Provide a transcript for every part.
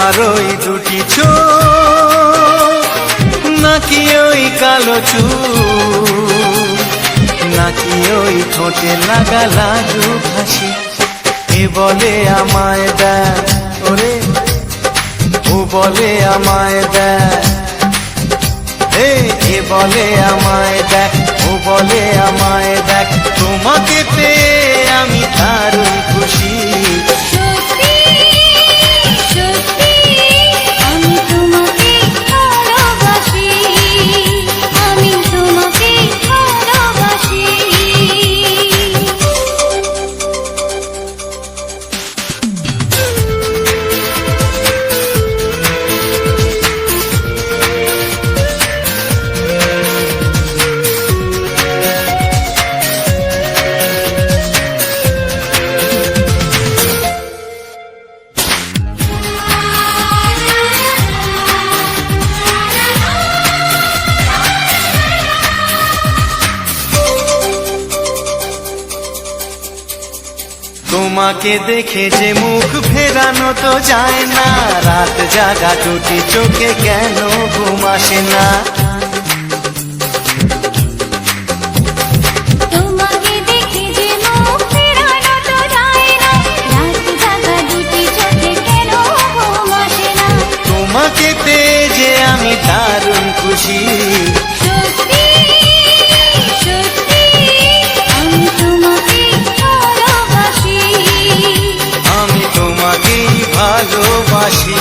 তোমার ওই দুটি চোখ, নাকি ওই কালো চুল, নাকি ওই ঠোঁটে লাগা লাজুক হাসি। এ বলে আমায় দেখ ওরে, ও বলে আমায় দেখ, এ বলে আমায় দেখ, ও বলে আমায় দেখ, তোমাকে পেয়ে আমি দারুণ খুশি। সত্যি সত্যি আমি তোমাকে ভালোবাসি, আমি তোমাকে ভালোবাসি। তোমাকে দেখে যে মুখ ফেরানো তো যায় না, রাত জাগা দুটি চোখে কেন ঘুম আসে না। তোমাকে দেখে যে মুখ ফেরানো তো যায় না, রাত জাগা দুটি চোখে কেন ঘুম আসে না। তোমাকে পেয়ে যে আমি দারুণ খুশি। সত্যি সত্যি আমি তোমাকে ভালোবাসি, আমি তোমাকেই ভালোবাসি।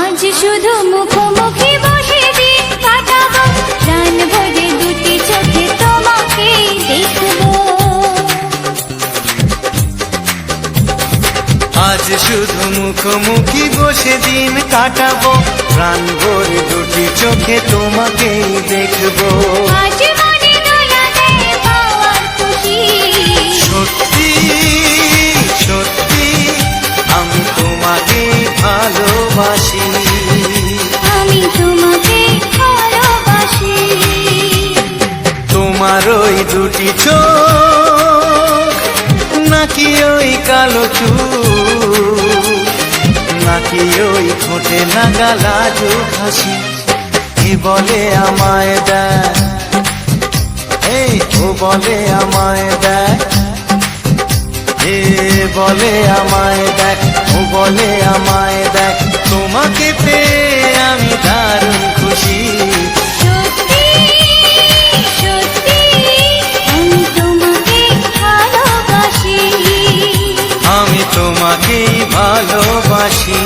আজ শুধু মুখোমুখি বসে দিন কাটাবো, প্রাণ ভরে দুটি চোখে তোমাকে দেখবো। আজ শুধু মুখোমুখি বসে দিন কাটাবো, প্রাণ ভরে দুটি চোখে তোমাকেই দেখবো। আজ মনে দোলাতে পাওয়ার খুশি। সত্যি সত্যি আমি তোমাকে ভালোবাসি। আমি তোমাকে ভালোবাসি। তোমার ওই দুটি চোখ, নাকি ওই কালো চুল, নাকি ওই ঠোঁটে লাগা লাজুক হাসি। এ বলে আমায় দেখ, এই ও বলে আমায় দেখ, এ বলে আমায় দেখ, ও বলে আমায় দেখ, তোমাকে পেয়ে আমি দারুণ খুশি। সত্যি সত্যি আমি তোমাকে ভালোবাসি, আমি তোমাকেই ভালোবাসি।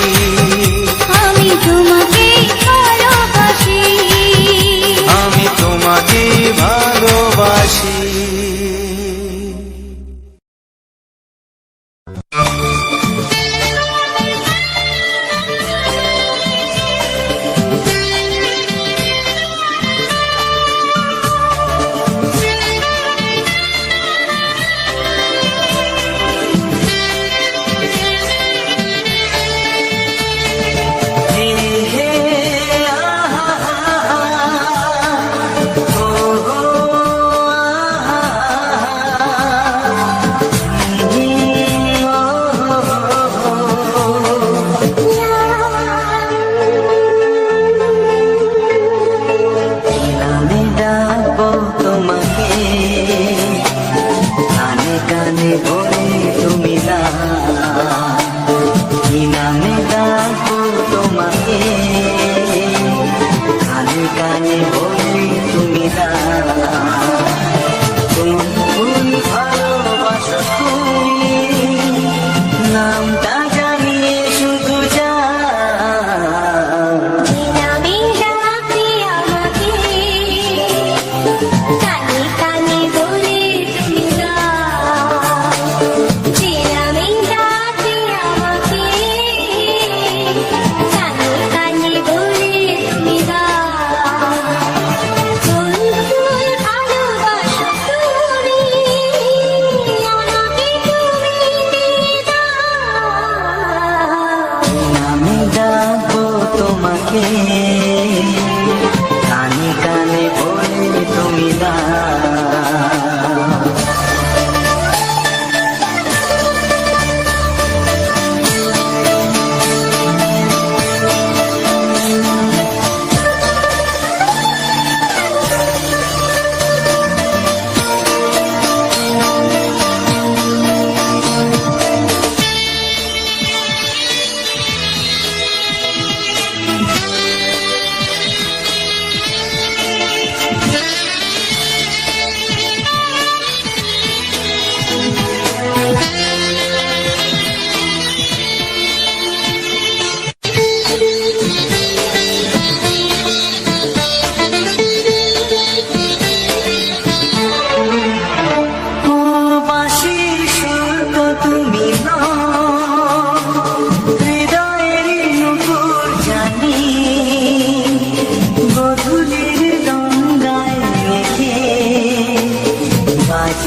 আমি তোমাকে ভালোবাসি, আমি তোমাকেই ভালোবাসি।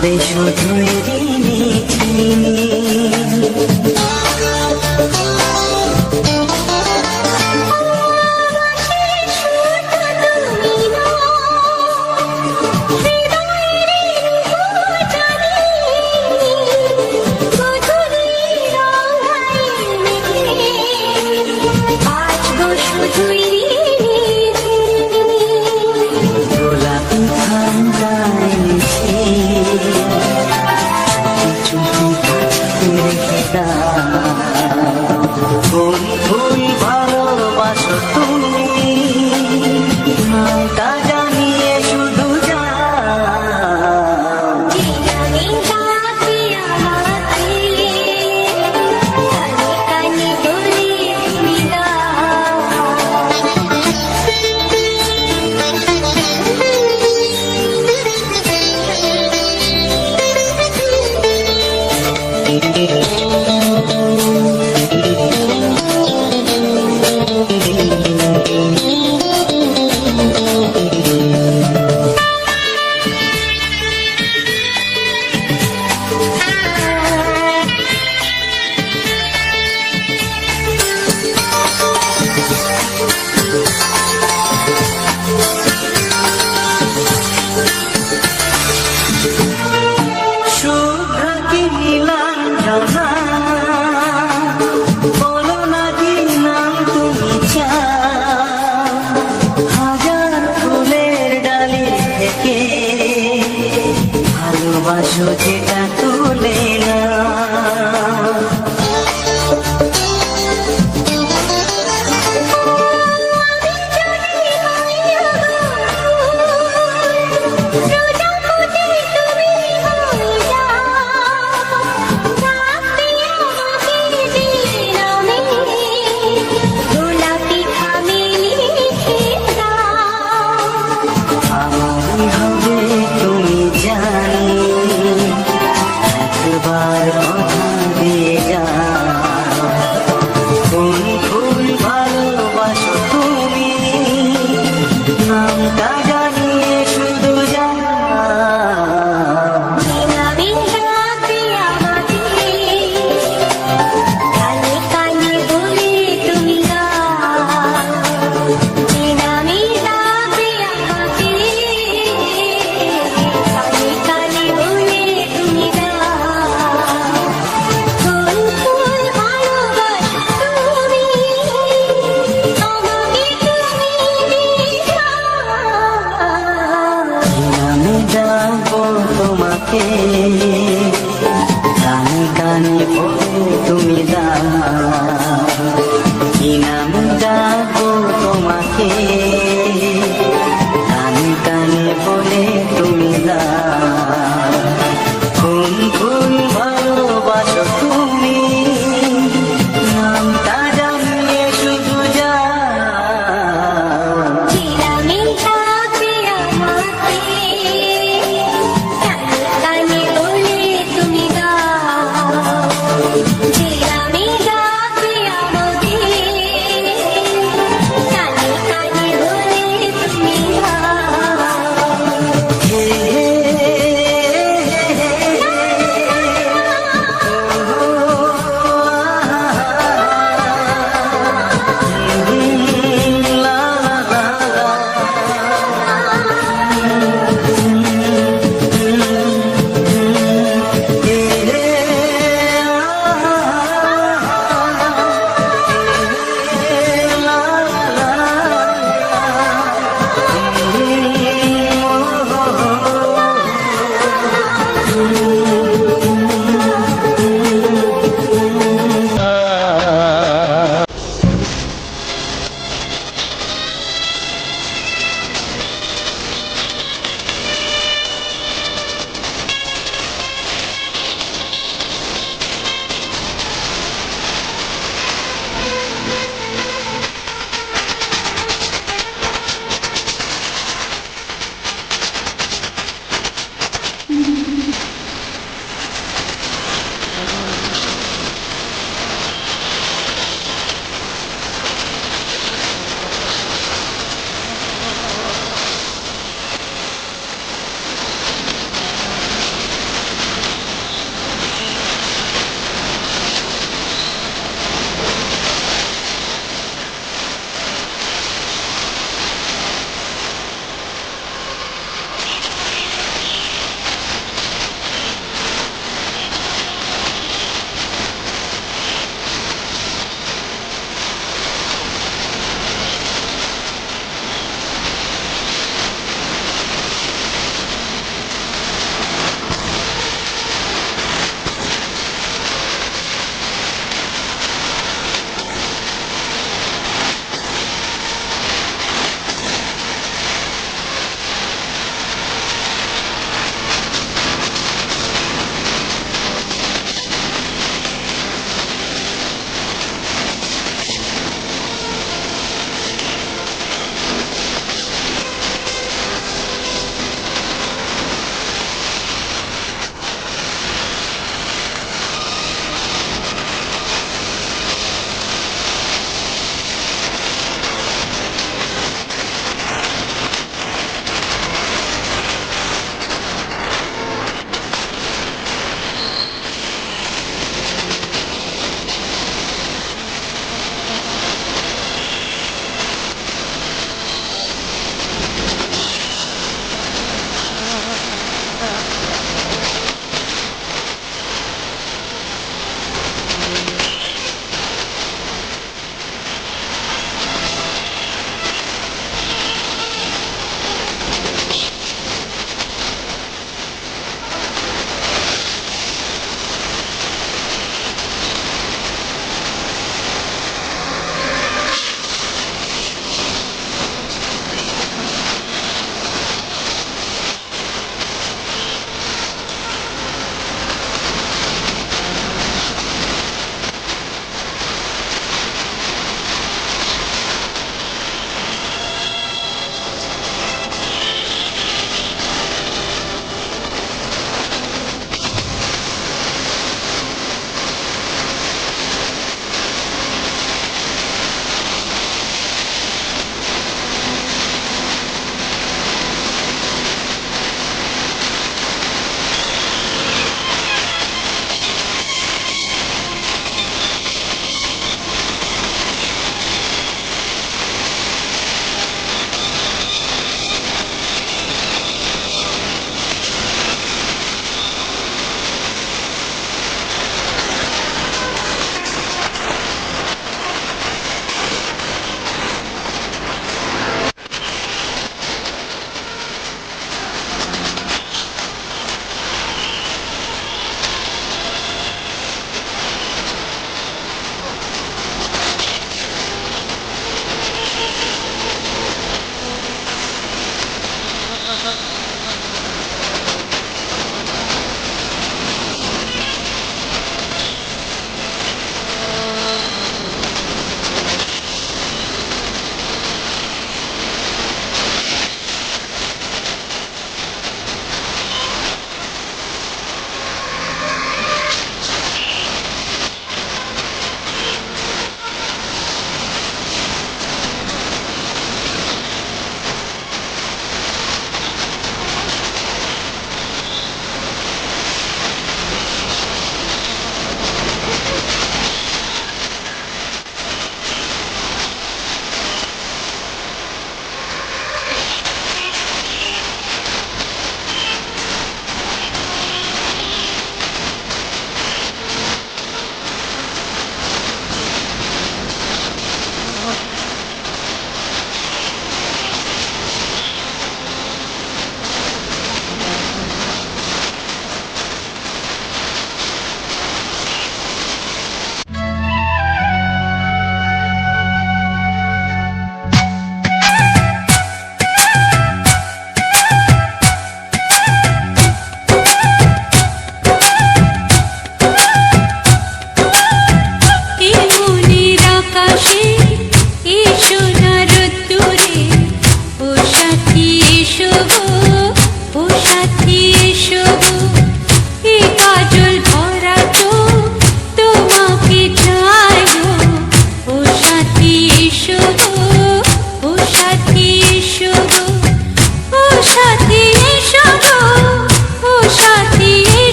বাঁধবে শুধুই ঋণী চিনি। গোলাপি ঠান্ডায় মিশে রেখে দাও, কোন ভুল ভালোবাসো তুমি, নামটা জানিয়ে শুধু যাও। শুভ্র কি নীলাঞ্জনা, বলো না কি নাম তুমি চাও, হাজার ফুলের ডালি থেকে ভালোবাসো যেটা তুলে না। আমি হবে তুমি জানি, একবার কথা দিয়ে যাও, কোন ফুল ভালোবাসো তুমি, নামটা জানিয়ে শুধু যাও। আমি যাবো তোমাকে, কানে কানে বলে তুমি দাও, কি নামে যাবো তোমাকে, কানে কানে বলে তুমি দাও, কোন ফুল ভালোবাসো তুমি, নামটা জানিয়ে শুধু যাও। কানে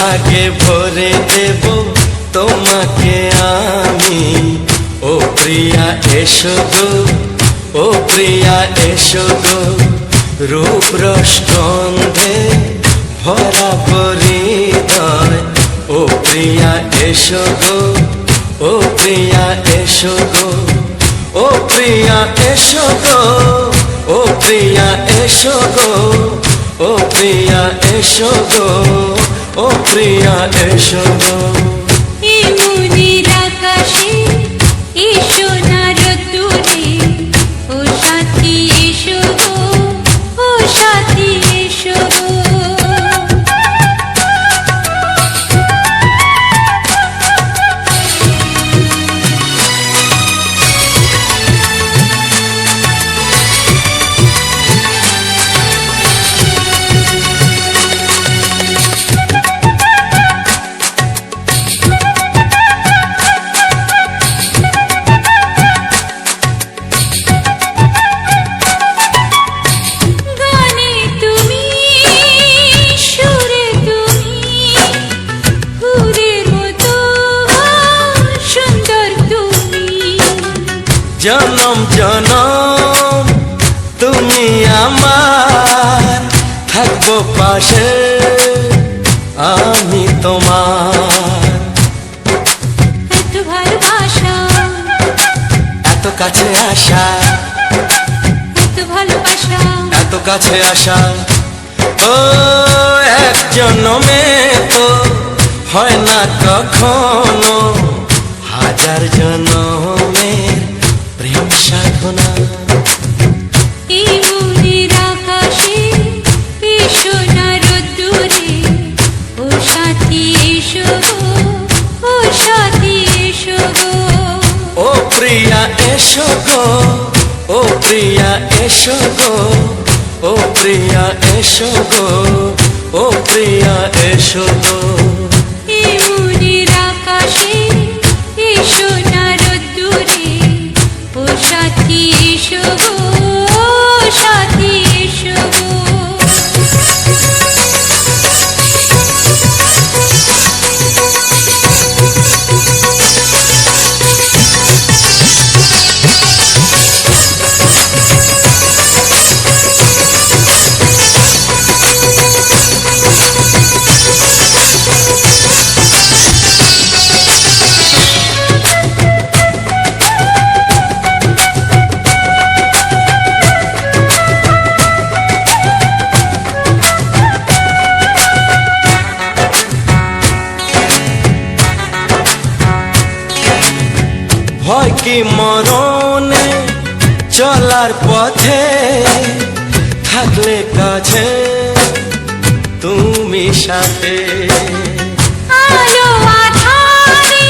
সোহাগে ভরে দেব তোমাকে আমি। ও প্রিয়া এসো গো, ও প্রিয়া এসো গো, রূপ রস গন্ধে ভরা পরিদয়। ও প্রিয়া এসো গো, ও প্রিয়া এসো গো, ও প্রিয়া এসো গো, ও প্রিয়া এসো গো, ও প্রিয়া এসো গো, ও প্রিয়া এসো গো। এই মনের আকাশে এসো না রোদ্দুরে, ও সাথী এসো গো, ও সাথী এসো গো। গানে তুমি, সুরে তুমি, ফুলের মতো সুন্দর তুমি। জনম জনম তুমি আমার, থাকবো পাশে আমি তোমার। এত ভালোবাসা, এত কাছে আসা, এত ভালোবাসা, এত কাছে আসা, ও এক জন্মে তো হয় না কখনো, হাজার জন্মের প্রেম সাধনা। এই মনের আকাশে এসো না রোদ্দুরে, ও সাথী এসো গো, ও সাথী এসো গো। ও প্রিয়া এসো গো, ও প্রিয়া এসো গো, ও প্রিয়া এসো গো, ও প্রিয়া এসো গো। এই মনের আকাশে এসো না রোদ্দুরে, ও সাথী এসো গো, ও সাথী এসো গো। ভয় কি মরণে চলার পথে, থাকলে কাছে তুমি সাথে। আলো আঁধারে,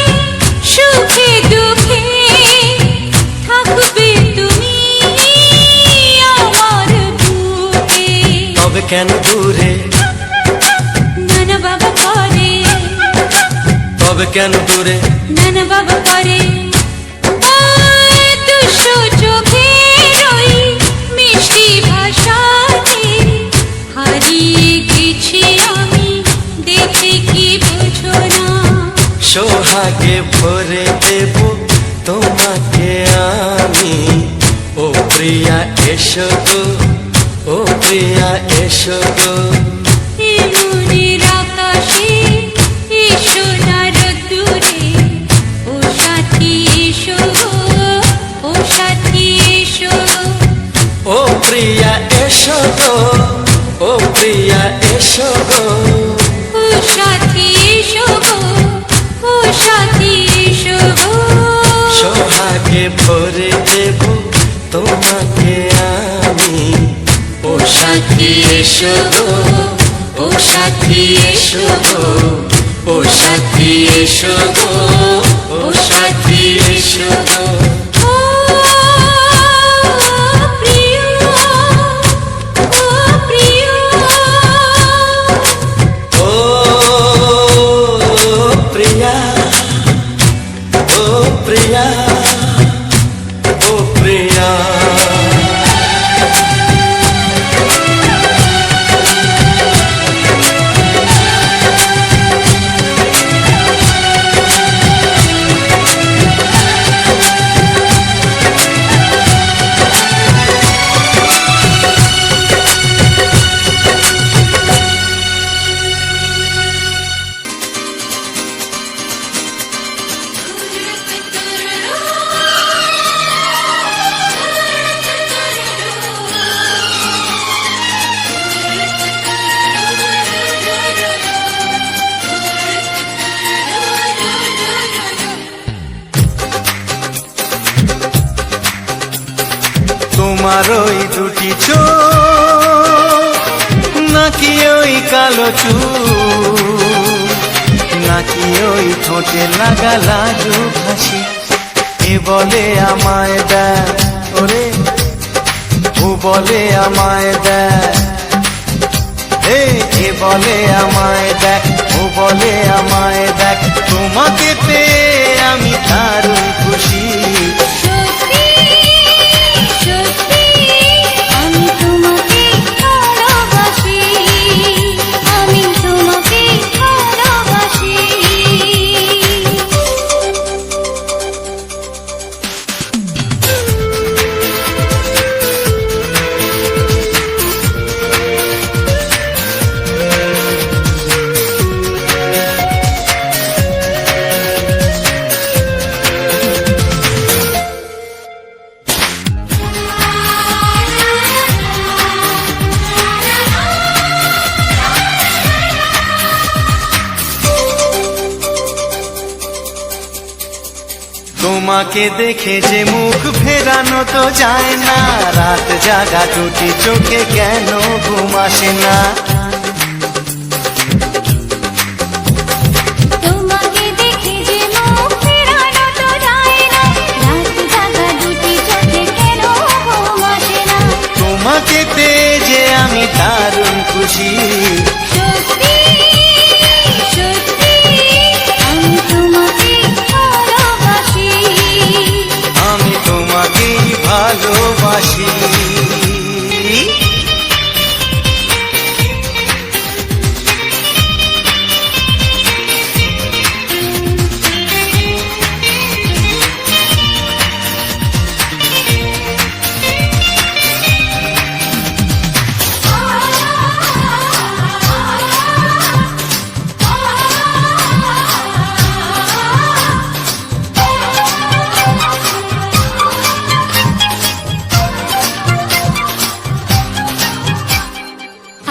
সুখে দুঃখে, থাকবে তুমি আমার বুকে। তবে কেন দূরে, নানা বাবা করে, তবে কেন দূরে, নানা বাবা করে। ওই দুশো চোখের ওই মিষ্টি ভাষাতে হারিয়ে গেছি আমি, দেখে কি বোঝো না। সোহাগে ভরে দেব তোমাকে আমি। ও প্রিয়া এসো গো, ও প্রিয়া এসো গো, এই মনের আকাশে এসো না রোদ্দুরে, ও সাথী এসো গো, ও সাথী এসো গো। ও প্রিয়া এসো গো, ও প্রিয়া এসো গো, ও সাথী এসো গো, ও সাথী এসো গো। সোহাগে ভরে দেব তোমাকে আমি। ও সাথী এসো গো, ও সাথী এসো গো, ও সাথী এসো গো, ও সাথী এসো গো। ও প্রিয়, ও প্রিয়, ও প্রিয়া, ও প্রিয়া, ও প্রিয়া। তোমার ওই দুটি চোখ নাকি ওই কালো চুল নাকি ওই ঠোঁটে লাগা লাজুক হাসি এ বলে আমায় দেয় ওরে ও বলে আমায় দেয় এ বলে আমায় দেখ ও বলে আমায় দেখ তোমাকে পেয়ে আমি দারুণ খুশি সত্যি সত্যি আমি তোমাকে ভালোবাসি আমি তোমাকে ভালোবাসি তোমাকে দেখে যে মুখ ফেরানো তো যায় না রাত জাগা দুটি চোখে কেন ঘুম আসে না তোমাকে দেখে যে মুখ ফেরানো তো যায় না রাত জাগা দুটি চোখে কেন ঘুম আসে না তোমাকে পেয়ে যে আমি দারুণ খুশি সত্যি সত্যি আমি তোমাকে ভালোবাসি আমি তোমাকেই ভালোবাসি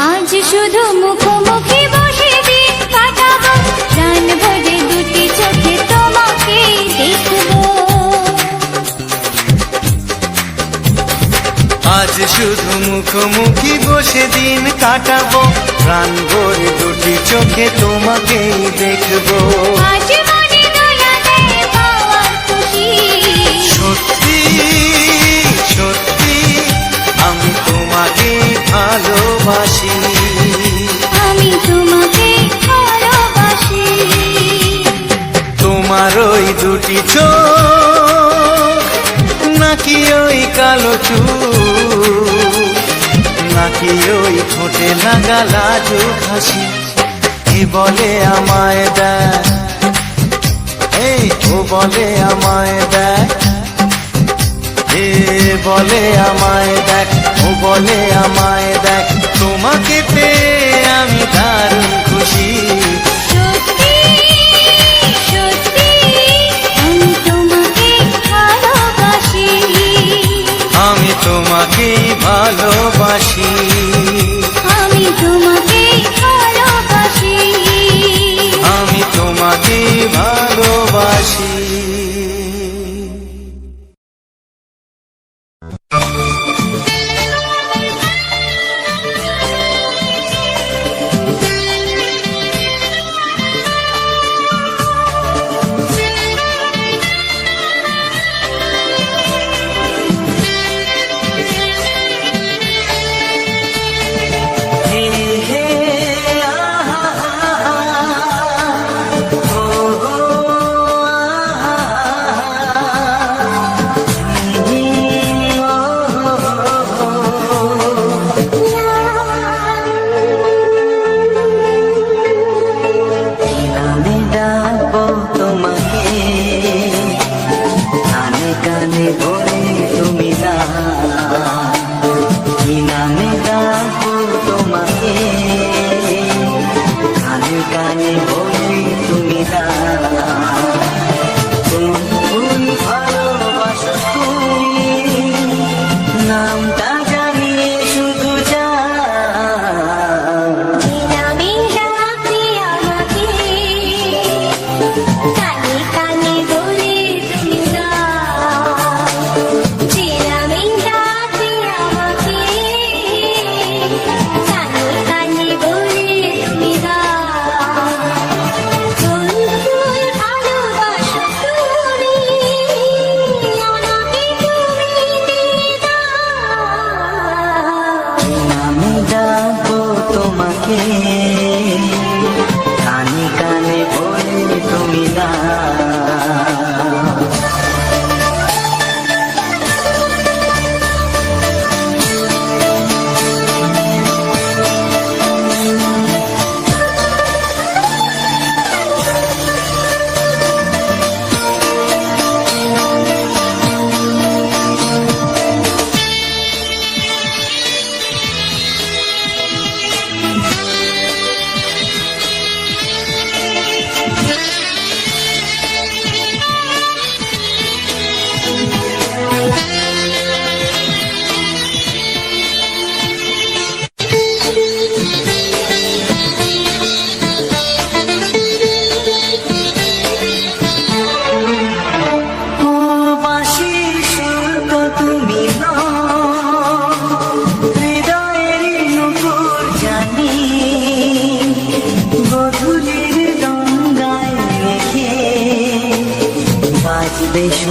আজ শুধু মুখোমুখি বসে দিন কাটাবো প্রাণ ভরে দুটি চোখে তোমাকে দেখবো আজ শুধু মুখোমুখি বসে দিন কাটাবো প্রাণ ভরে দুটি চোখে তোমাকেই দেখবো আজ মনে দোলা দেয় পাওয়ার খুশি সত্যি সত্যি আমি তোমাকেই ভালোবাসি আমি তোমাকে ভালোবাসি তোমার ওই দুটি চোখ নাকি ওই কালো চুল নাকি ওই ঠোঁটে লাগা লাজুক হাসি এ বলে আমায় দেয় এই ও বলে আমায় দেয় এ বলে আমায় দেখ ও বলে আমায় দেখ তোমাকে পেয়ে আমি দারুণ খুশি সত্যি সত্যি আমি তোমাকে ভালোবাসি আমি তোমাকেই ভালোবাসি আমি তোমাকে ভালোবাসি আমি তোমাকেই ভালোবাসি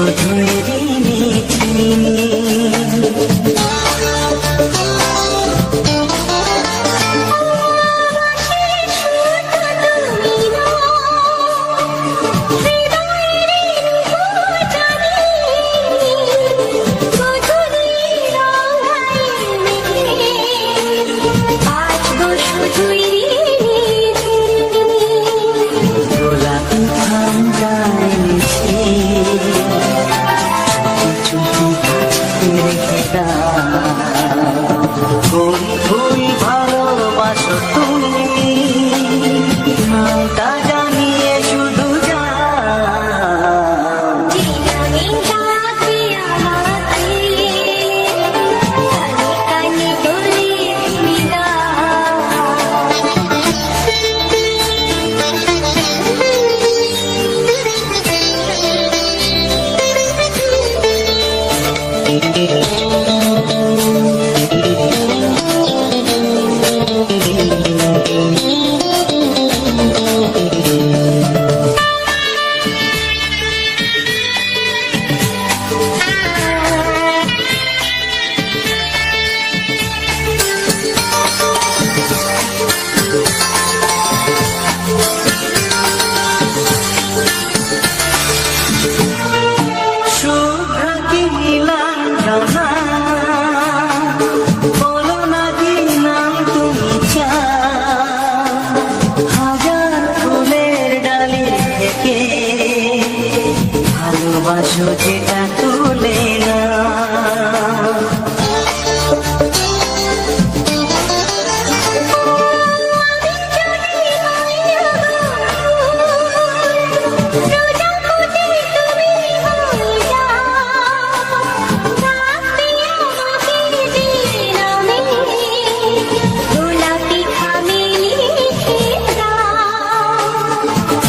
শুধুই রিনি গোলাপি ঠান্ডা এনেছে চুপি রেখে দাও কোন ফুল ভালোবাসো তুমি নামটা জানিয়ে শুধু যাও ভালোবাসো যেটা তুলে না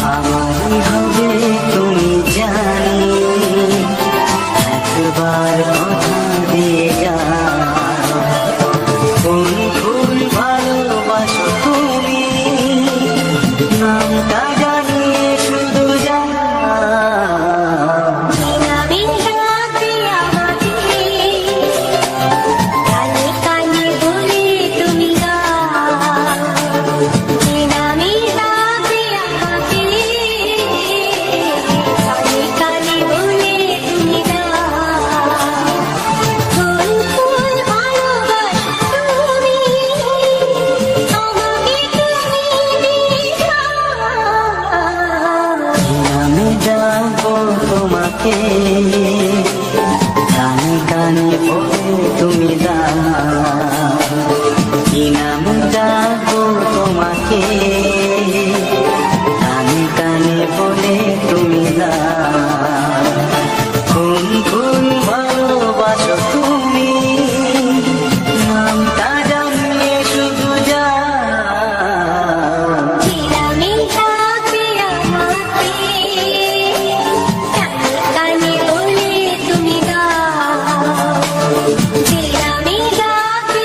আমারই হবে তুমি জানি একবার কথা দিয়ে যাও কোন ফুল ভালোবাসো তুমি নামটা জানিয়ে শুধু যাও আমি যাবো তোমাকে কানে কানে বলে তুমি দাও কি নাম যাবো তোমাকে কানে কানে বলে তুমি দাও কোন কোন ভালোবাসো তুমি নামটা জানিয়ে শুধু যাও তুমি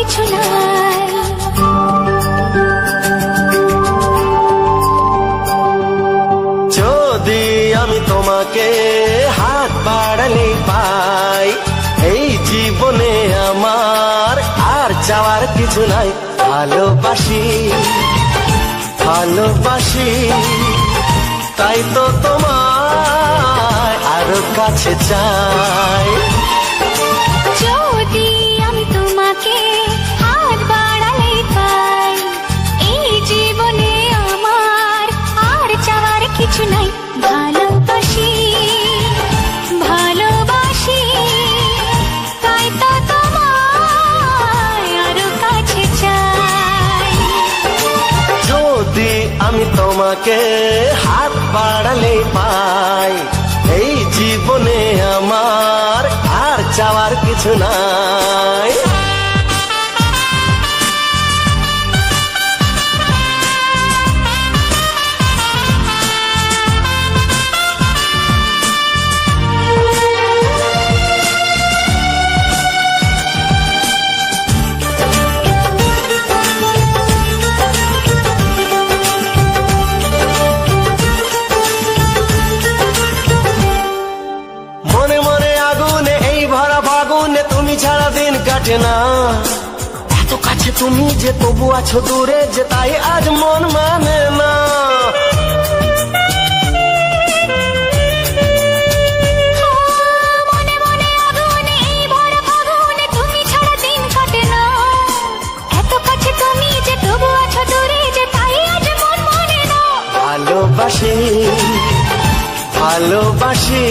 কিছু নাই। যদি আমি তোমাকে হাত বাড়ালে পাই, এই জীবনে আমার আর চাওয়ার কিছু নাই। ভালোবাসি ভালোবাসি, তাই তো তোমায় আরো কাছে চাই। যদি আমি তোমাকে হাত বাড়ালে পাই, এই জীবনে আমার আর চাওয়ার কিছু নাই। ভালোবাসি ভালোবাসি, তাই তো তোমায় আরো কাছে চাই। যদি আমি তোমাকে হাত বাড়ালে পাই, এই জীবনে আমার আর চাওয়ার কিছু নাই। মনে মনে আগুনে এই ভরা ফাগুনে তুমি ছাড়া দিন কাটে না। এত কাছে তুমি যে তবু আছো দূরে, যে তাই আজ মন মানে না। মনে মনে আগুনে এই ভরা ফাগুনে তুমি ছাড়া দিন কাটে না। এত কাছে তুমি যে তবু আছো দূরে, যে তাই আজ মন মানে না। ভালোবাসি ভালোবাসি,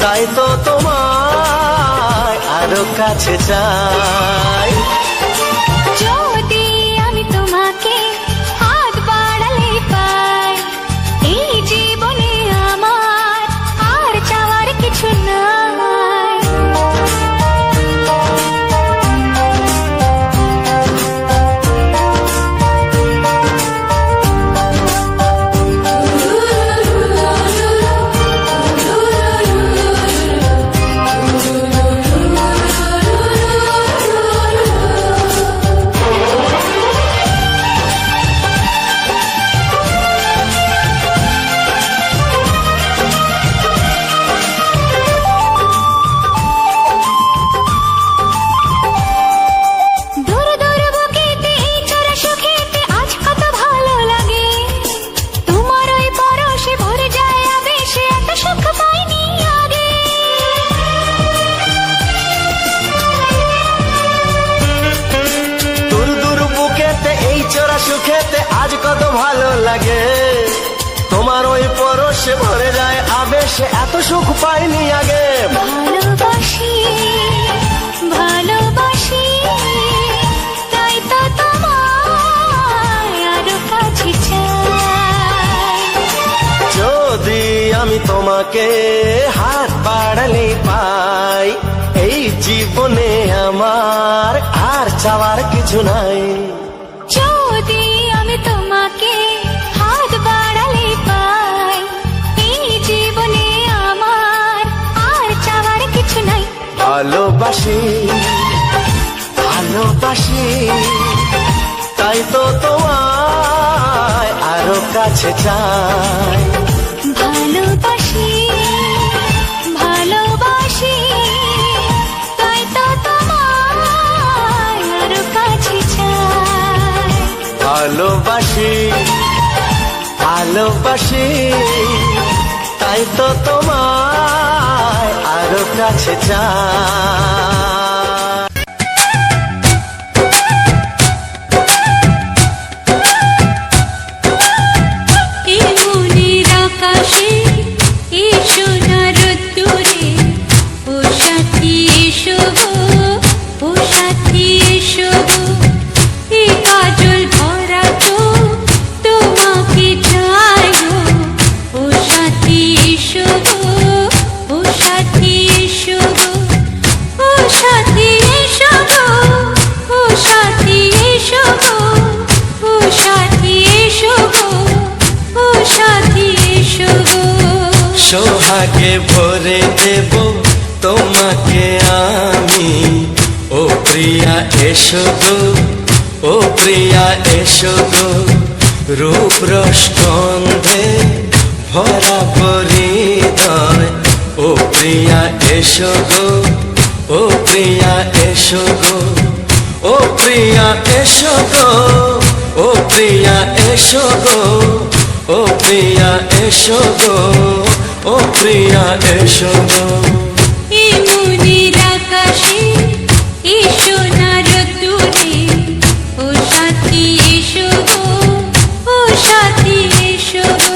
তাই তো তোমায় আরো কাছে চাই। যদি আমি তোমাকে হাত বাড়ালে পাই, এই জীবনে আমার আর চাওয়ার কিছু নাই। দূর দূর বুকেতে এই চোরা সুখেতে আজ কত ভালো লাগে। তোমার ওই পরশে ভরে যায় আবেশে, এত সুখ পাইনি আগে। দূর দূর বুকেতে এই চোরা সুখেতে আজ কত ভালো লাগে। তোমার ওই পরশে ভরে যায় আবেশে, এত সুখ পাইনি আগে। ভালোবাসি ভালোবাসি, তাই তো তোমায় আরো কাছে চাই। যদি আমি তোমাকে হাত বাড়ালে পাই, এই জীবনে আমার আর চাওয়ার কিছু নাই। যদি আমি তোমাকে হাত বাড়ালে পাই, এই জীবনে আমার আর চাওয়ার কিছু নাই। ভালোবাসি ভালোবাসি, তাই তো তোমায় আরো কাছে চাই। ভালোবাসি ভালোবাসি, তাই তো তোমায় আরো কাছে চাই। ভালোবাসি ভালোবাসি, তাই তো তোমায় আরো কাছে চাই। এই মনের আকাশে এই সোনার রোদ্দুরে, ও সাথী এসো গো, ও সাথী এসো গো। এই কাজল ভরা চোখ তোমাকে চাই গো, ও সাথী এসো গো, ও সাথী এসো গো, ও সাথী এসো গো, ও সাথী এসো গো, ও সাথী এসো গো, ও সাথী এসো গো। সোহাগে ভরে দেব তোমাকে আমি, ও প্রিয়া এসো গো, ও প্রিয়া এসো গো, রূপ রস গন্ধে ভরা হৃদয়। ও প্রিয়া এসো গো, ও প্রিয়া এসো গো, ও প্রিয়া এসো গো, ও প্রিয়া এসো গো, ও প্রিয়া এসো গো, ও প্রিয়া এসো গো। এই মনের আকাশে এসো না রোদ্দুরে, ও সাথী এসো গো, ও সাথী এসো গো।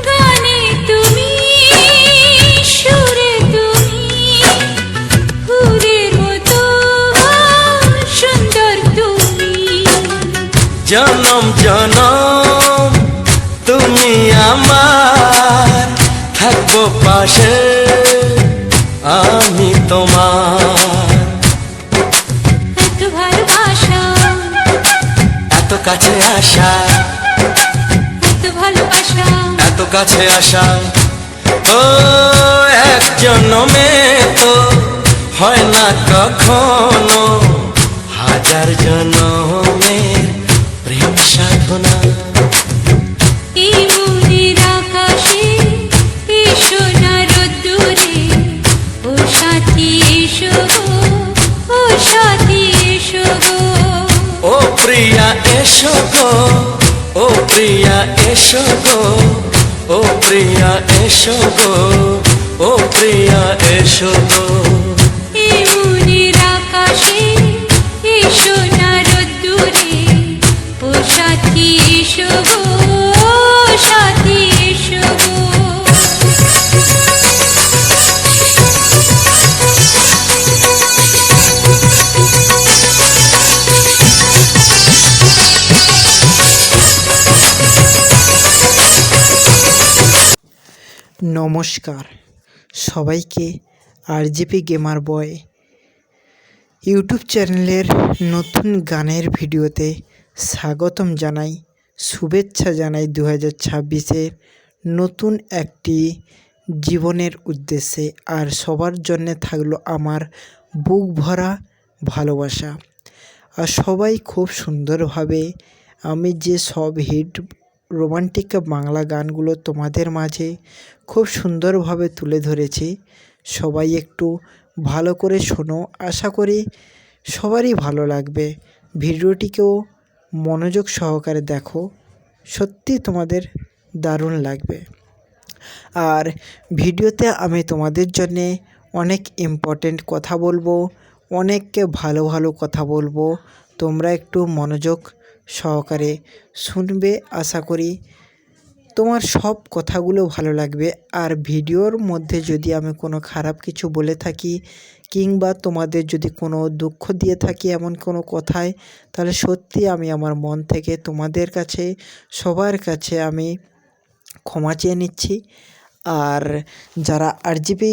গানে তুমি, সুরে তুমি, ফুলের মতো সুন্দর তুমি। জনম জনম তুমি আমার, থাকবো পাশে আমি তোমার। এত ভালোবাসা, এত কাছে আসা, এত ভালোবাসা, এত কাছে আসা, ও এক জন্মে তো হয় না কখনো, হাজার জন্মের প্রেম সাধনা। এই মনের আকাশে এসো না রোদ্দুরে, ও সাথী এসো গো, ও সাথী এসো গো। ও প্রিয়া এসো গো, ও প্রিয়া এসো গো, ও প্রিয়া এসো গো, ও প্রিয়া এসো গো। এই মনের আকাশে এসো না রোদ্দুরে, ও সাথী এসো গো, ও সাথী এসো গো। নমস্কার সবাইকে, আরজিপি গেমার বয় ইউটিউব চ্যানেলের নতুন গানের ভিডিওতে স্বাগতম জানাই, শুভেচ্ছা জানাই 2026-এর নতুন একটি জীবনের উদ্দেশ্যে। আর সবার জন্যে থাকলো আমার বুক ভরা ভালোবাসা। আর সবাই খুব সুন্দরভাবে আমি যে সব হিট রোমান্টিক বাংলা গানগুলো তোমাদের মাঝে খুব সুন্দরভাবে তুলে ধরেছি, সবাই একটু ভালো করে শোনো। আশা করি সবারই ভালো লাগবে। ভিডিওটিকেও মনোযোগ সহকারে দেখো, সত্যি তোমাদের দারুণ লাগবে। আর ভিডিওতে আমি তোমাদের জন্যে অনেক ইম্পর্টেন্ট কথা বলবো, অনেককে ভালো ভালো কথা বলবো। তোমরা একটু মনোযোগ সহকারে শুনবে, আশা করি তোমার সব কথাগুলো ভালো লাগবে। আর ভিডিওর মধ্যে যদি আমি কোনো খারাপ কিছু বলে থাকি কিংবা তোমাদের যদি কোনো দুঃখ দিয়ে থাকি এমন কোনো কথায়, তাহলে সত্যি আমি আমার মন থেকে তোমাদের কাছে, সবার কাছে আমি ক্ষমা চেয়ে নিচ্ছি। আর যারা আরজিপি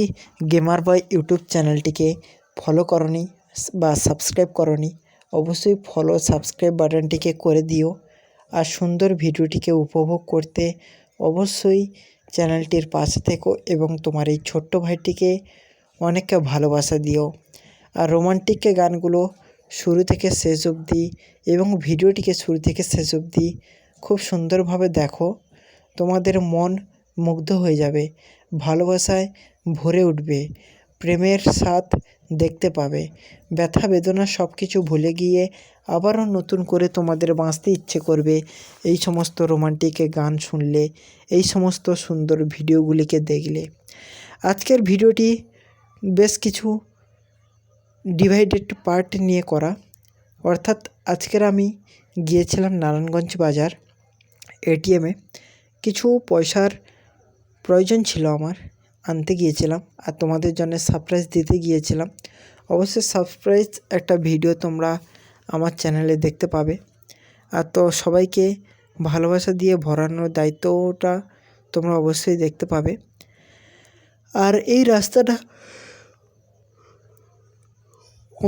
গেমার বয় ইউটিউব চ্যানেলটিকে ফলো করনি বা সাবস্ক্রাইব করনি, অবশ্যই ফলো সাবস্ক্রাইব বাটনটিকে করে দিও। আর সুন্দর ভিডিওটিকে উপভোগ করতে অবশ্যই চ্যানেলটির পাশে থেকো এবং তোমার এই ছোট্ট ভাইটিকে অনেক ভালোবাসা দিও। আর রোমান্টিক গানগুলো শুরু থেকে শেষ অবধি এবং ভিডিওটিকে শুরু থেকে শেষ অবধি খুব সুন্দরভাবে দেখো, তোমাদের মন মুগ্ধ হয়ে যাবে, ভালোবাসায় ভরে উঠবে, প্রেমের স্বাদ দেখতে পাবে। ব্যথা বেদনা সব কিছু ভুলে গিয়ে আবারও নতুন করে তোমাদের বাঁচতে ইচ্ছে করবে এই সমস্ত রোমান্টিক গান শুনলে, এই সমস্ত সুন্দর ভিডিওগুলিকে দেখলে। আজকের ভিডিওটি বেশ কিছু ডিভাইডেড পার্ট নিয়ে করা, অর্থাৎ আজকের আমি গিয়েছিলাম নারায়ণগঞ্জ বাজার এটিএমে, কিছু পয়সার প্রয়োজন ছিল আমার, আনতে গিয়েছিলাম আর তোমাদের জন্য সারপ্রাইজ দিতে গিয়েছিলাম। অবশ্যই সারপ্রাইজ একটা ভিডিও তোমরা আমার চ্যানেলে দেখতে পাবে। আর তো সবাইকে ভালোবাসা দিয়ে ভরানোর দায়িত্বটা তোমরা অবশ্যই দেখতে পাবে। আর এই রাস্তাটা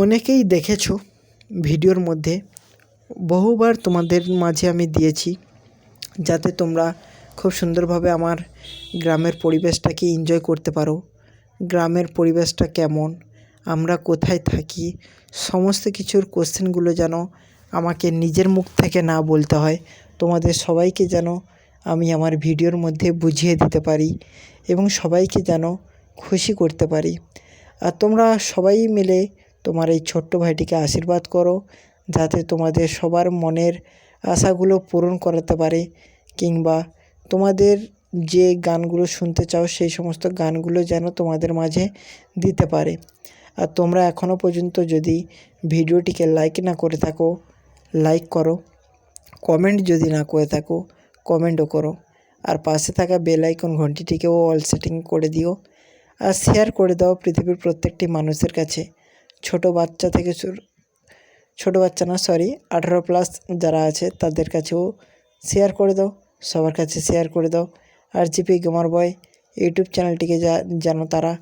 অনেকেই দেখেছো ভিডিওর মধ্যে, বহুবার তোমাদের মাঝে আমি দিয়েছি, যাতে তোমরা খুব সুন্দরভাবে আমার গ্রামের পরিবেশটাকে এনজয় করতে পারো। গ্রামের পরিবেশটা কেমন, আমরা কোথায় থাকি, সমস্ত কিছুর কোশ্চেনগুলো যেন আমাকে নিজের মুখ থেকে না বলতে হয়, তোমাদের সবাইকে যেন আমি আমার ভিডিওর মধ্যে বুঝিয়ে দিতে পারি এবং সবাইকে যেন খুশি করতে পারি। আর তোমরা সবাই মিলে তোমার এই ছোট্ট ভাইটিকে আশীর্বাদ করো, যাতে তোমাদের সবার মনের আশাগুলো পূরণ করাতে পারে, কিংবা তোমাদের যে গানগুলো শুনতে চাও সেই সমস্ত গানগুলো যেন তোমাদের মাঝে দিতে পারে। আর তোমরা এখনও পর্যন্ত যদি ভিডিওটিকে লাইক না করে থাকো, লাইক করো। কমেন্ট যদি না করে থাকো, কমেন্টও করো। আর পাশে থাকা বেল আইকন ঘন্টিটিকেও অল সেটিং করে দিও। আর শেয়ার করে দাও পৃথিবীর প্রত্যেকটি মানুষের কাছে, ছোট বাচ্চা থেকে ছোটো বাচ্চা না, 18+ যারা আছে তাদের কাছেও শেয়ার করে দাও, সবার কাছে শেয়ার করে দাও। আর জিপি গেমার বয় ইউটিউব চ্যানেলটিকে যেন তারা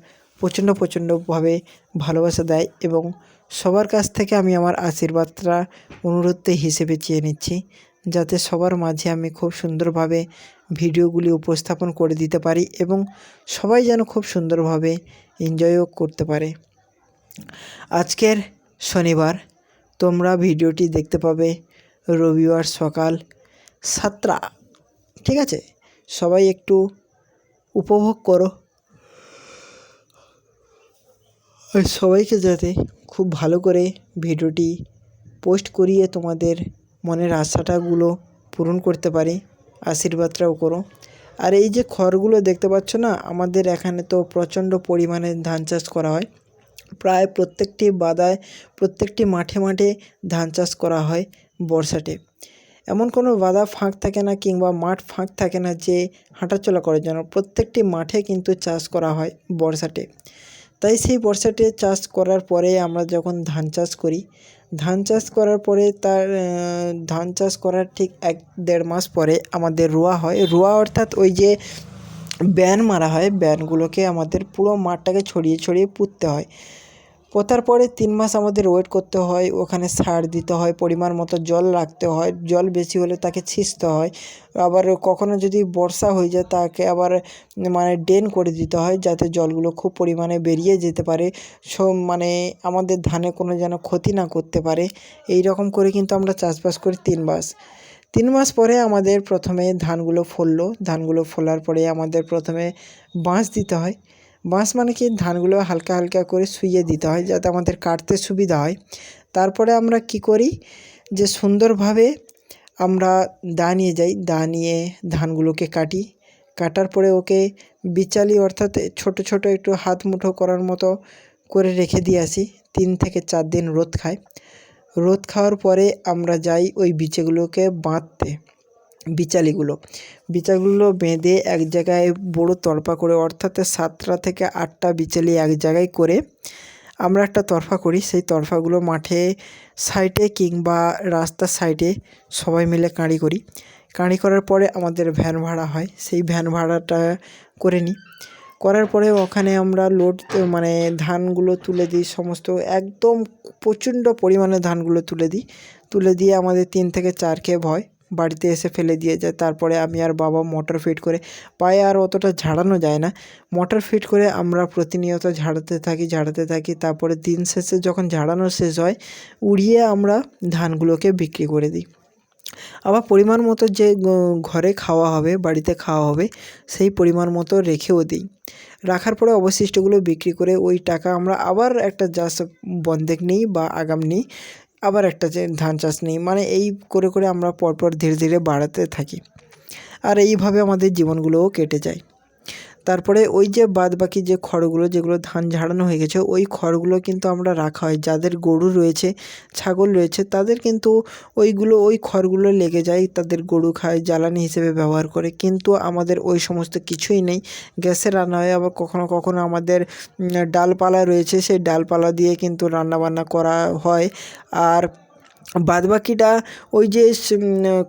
প্রচণ্ডভাবে ভালোবাসা দেয়, এবং সবার কাছ থেকে আমি আমার আশীর্বাদটা অনুরোধ হিসেবে চেয়ে নিচ্ছি, যাতে সবার মাঝে আমি খুব সুন্দরভাবে ভিডিওগুলি উপস্থাপন করে দিতে পারি এবং সবাই যেন খুব সুন্দরভাবে এনজয়ও করতে পারে। আজকের শনিবার, তোমরা ভিডিওটি দেখতে পাবে রবিবার সকাল 7টা, ঠিক আছে? সবাই একটু উপভোগ করো, আর সবাইকে যাতে খুব ভালো করে ভিডিওটি পোস্ট করিয়ে তোমাদের মনের আশাটাগুলো পূরণ করতে পারে, আশীর্বাদটাও করো। আর এই যে খড়গুলো দেখতে পাচ্ছ না, আমাদের এখানে তো প্রচণ্ড পরিমাণে ধান চাষ করা হয়। প্রায় প্রত্যেকটি মাঠে মাঠে ধান চাষ করা হয় বর্ষাতে। এমন কোনো বাধা ফাঁক থাকে না কিংবা মাঠ ফাঁক থাকে না যে হাঁটাচলা করার জন্য, প্রত্যেকটি মাঠে কিন্তু চাষ করা হয় বর্ষাতে। তাই সেই বর্ষাতে চাষ করার পরে আমরা যখন ধান চাষ করি, ধান চাষ করার পরে ধান চাষ করার ঠিক 1-1.5 মাস পরে আমাদের রোয়া হয়। রোয়া অর্থাৎ ওই যে ব্যান মারা হয়, ব্যানগুলোকে আমাদের পুরো মাঠটাকে ছড়িয়ে ছড়িয়ে পুঁততে হয়। পোতার পরে 3 মাস আমাদের ওয়েট করতে হয়, ওখানে সার দিতে হয়, পরিমাণ মতো জল রাখতে হয়, জল বেশি হলে তাকে ছিঁচতে হয়। আবার কখনো যদি বর্ষা হয়ে যায় তাকে আবার ড্রেন করে দিতে হয়, যাতে জলগুলো খুব পরিমাণে বেরিয়ে যেতে পারে, আমাদের ধানে কোনো যেন ক্ষতি না করতে পারে। এই রকম করে কিন্তু আমরা চাষবাস করি 3 মাস। 3 মাস পরে আমাদের প্রথমে ধানগুলো ফললো, ধানগুলো ফলার পরে আমাদের প্রথমে বাঁশ দিতে হয়। বাঁশ মানে কি, ধানগুলো হালকা হালকা করে শুইয়ে দিতে হয় যাতে আমাদের কাটতে সুবিধা হয়। তারপরে আমরা কি করি, যে সুন্দরভাবে আমরা দা নিয়ে যাই, দা নিয়ে ধানগুলোকে কাটার পরে ওকে বিচালি অর্থাৎ ছোট ছোট একটু হাত মুঠো করার মতো করে রেখে দিয়ে আসি। 3 থেকে 4 দিন রোদ খায়। রোদ খাওয়ার পরে আমরা যাই ওই বিচেগুলোকে বাঁধতে। বিচাগুলো বেঁধে এক জায়গায় বড় তরপা করে, অর্থাৎ 7টা থেকে 8টা বিচালি এক জায়গায় করে আমরা একটা তরফা করি। সেই তরফাগুলো মাঠে সাইডে কিংবা রাস্তার সাইডে সবাই মিলে কাঁড়ি করার পরে আমাদের ভ্যান ভাড়া হয়, সেই ভ্যান ভাড়াটা করে নিই। করার পরে ওখানে আমরা ধানগুলো তুলে দিই, সমস্ত একদম প্রচণ্ড পরিমাণে ধানগুলো তুলে দিয়ে আমাদের 3 থেকে 4 খেপ হয়, বাড়িতে এসে ফেলে দিয়ে যায়। তারপরে আমি আর বাবা মোটর ফিট করে, পায়ে আর অতটা ঝাড়ানো যায় না, মোটর ফিট করে আমরা প্রতিনিয়ত ঝাড়াতে থাকি। তারপরে দিন শেষে যখন ঝাড়ানো শেষ হয়, উড়িয়ে আমরা ধানগুলোকে বিক্রি করে দিই। আবার পরিমাণ মতো যে ঘরে খাওয়া হবে, বাড়িতে খাওয়া হবে, সেই পরিমাণ মতো রেখেও দিই। রাখার পরে অবশিষ্টগুলো বিক্রি করে ওই টাকা আমরা আবার একটা বন্ধক নিই বা আগাম নিই, আবার একটা ধান চাষ নিই। এই করে আমরা পরপর ধীরে ধীরে বাড়াতে থাকি। আর এইভাবে আমাদের জীবনগুলোও কেটে যায়। তারপরে ওই যে বাদবাকি যে খড়গুলো, যেগুলো ধান ঝাড়ানো হয়ে গেছে, ওই খড়গুলো কিন্তু আমরা রাখা হয়। যাদের গরু রয়েছে, ছাগল রয়েছে, তাদের কিন্তু ওই খড়গুলো লেগে যায়, তাদের গরু খায়, জ্বালানি হিসেবে ব্যবহার করে। কিন্তু আমাদের ওই সমস্ত কিছুই নেই, গ্যাসে রান্না হয়। আবার কখনো কখনো আমাদের ডালপালা রয়েছে, সেই ডালপালা দিয়ে কিন্তু রান্নাবান্না করা হয়। আর বাদবাকিটা ওই যে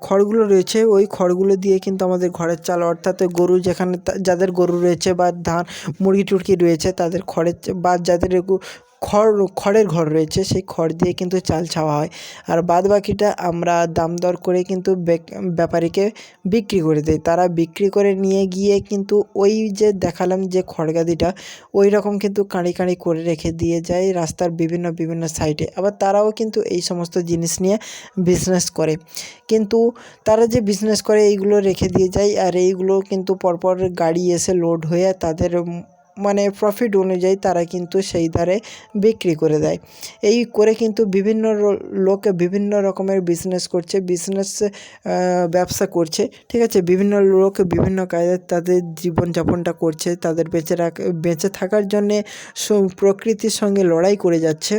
খড়গুলো রয়েছে ওই খড়গুলো দিয়ে কিন্তু আমাদের ঘরের চাল, অর্থাৎ গরু যেখানে যাদের গরু রয়েছে বা ধান মুরগি টুরগি রয়েছে তাদের বা যাদের খড়ের ঘর রয়েছে সেই খড় দিয়ে কিন্তু চাল ছাওয়া হয়। আর বাদবাকিটা আমরা দাম দর করে কিন্তু ব্যাপারীকে বিক্রি করে দেয়। তারা বিক্রি করে নিয়ে গিয়ে কিন্তু ওই যে দেখালাম যে খড়গাদিটা ওই রকম কিন্তু কাঁড়ি কাঁড়ি করে রেখে দিয়ে যায় রাস্তার বিভিন্ন সাইডে। আবার তারাও কিন্তু এই সমস্ত জিনিস নিয়ে বিজনেস করে, কিন্তু তারা যে বিজনেস করে এইগুলো রেখে দিয়ে যায় আর এইগুলো কিন্তু পরপর গাড়ি এসে লোড হয়ে তাদের মানে প্রফিট অনুযায়ী তারা কিন্তু সেই ধারে বিক্রি করে দেয়। এই করে কিন্তু বিভিন্ন লোকে বিভিন্ন রকমের বিজনেস করছে, ব্যবসা করছে, ঠিক আছে। বিভিন্ন লোক বিভিন্ন কাজে তাদের জীবনযাপনটা করছে, তাদের বেঁচে থাকার জন্যে প্রকৃতির সঙ্গে লড়াই করে যাচ্ছে।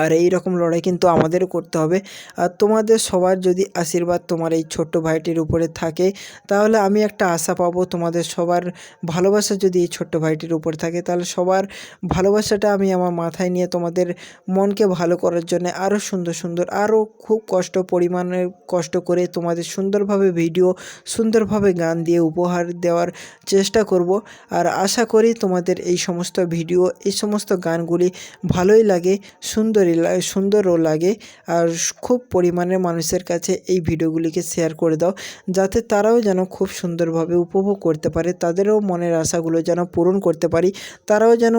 আর এই রকম লড়াই কিন্তু আমাদেরও করতে হবে। আর তোমাদের সবার যদি আশীর্বাদ তোমার এই ছোট্ট ভাইটির উপরে থাকে তাহলে আমি একটা আশা পাবো। তোমাদের সবার ভালোবাসা যদি এই ছোট্ট ভাইটির উপর থাকে তাহলে সবার ভালোবাসাটা আমি আমার মাথায় নিয়ে তোমাদের মনকে ভালো করার জন্য আরও সুন্দর আরও খুব পরিমাণের কষ্ট করে তোমাদের সুন্দরভাবে ভিডিও, সুন্দরভাবে গান দিয়ে উপহার দেওয়ার চেষ্টা করব। আর আশা করি তোমাদের এই সমস্ত ভিডিও, এই সমস্ত গানগুলি ভালোই লাগে, সুন্দরও লাগে। আর খুব পরিমাণে মানুষের কাছে এই ভিডিওগুলিকে শেয়ার করে দাও, যাতে তারাও যেন খুব সুন্দরভাবে উপভোগ করতে পারে, তাদেরও মনের আশাগুলো যেন পূরণ করতে পারি। তারাও যেন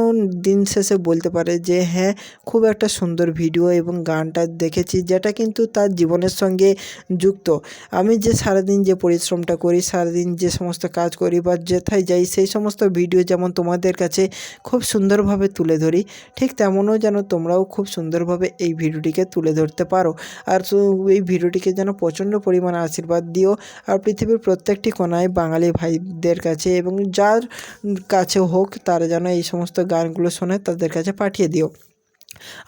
দিন শেষে বলতে পারে যে হ্যাঁ, খুব একটা সুন্দর ভিডিও এবং গানটা দেখেছি, যেটা কিন্তু তার জীবনের সঙ্গে যুক্ত। আমি যে সারাদিন যে পরিশ্রমটা করি, সারাদিন যে সমস্ত কাজ করি বা যেথায় যাই সেই সমস্ত ভিডিও যেমন তোমাদের কাছে খুব সুন্দরভাবে তুলে ধরি, ঠিক তেমনও যেন তোমরাও খুব সুন্দরভাবে এই ভিডিওটিকে তুলে ধরতে পারো। আর এই ভিডিওটিকে যেন প্রচণ্ড পরিমাণে আশীর্বাদ দিও। আর পৃথিবীর প্রত্যেকটি কোনায় বাঙালি ভাইদের কাছে এবং যার কাছে হোক তারা যেন এই সমস্ত গানগুলো শোনে, তাদের কাছে পাঠিয়ে দিও।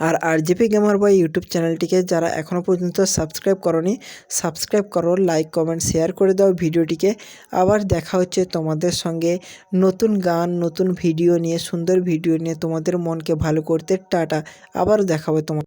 আর আরজেপি গেমার বয় ইউটিউব চ্যানেলটিকে যারা এখনও পর্যন্ত সাবস্ক্রাইব করোনি, সাবস্ক্রাইব করো, লাইক কমেন্ট শেয়ার করে দাও ভিডিওটিকে। আবার দেখা হচ্ছে তোমাদের সঙ্গে নতুন গান, নতুন ভিডিও নিয়ে, সুন্দর ভিডিও নিয়ে তোমাদের মনকে ভালো করতে। টাটা, আবার দেখা হবে তোমার।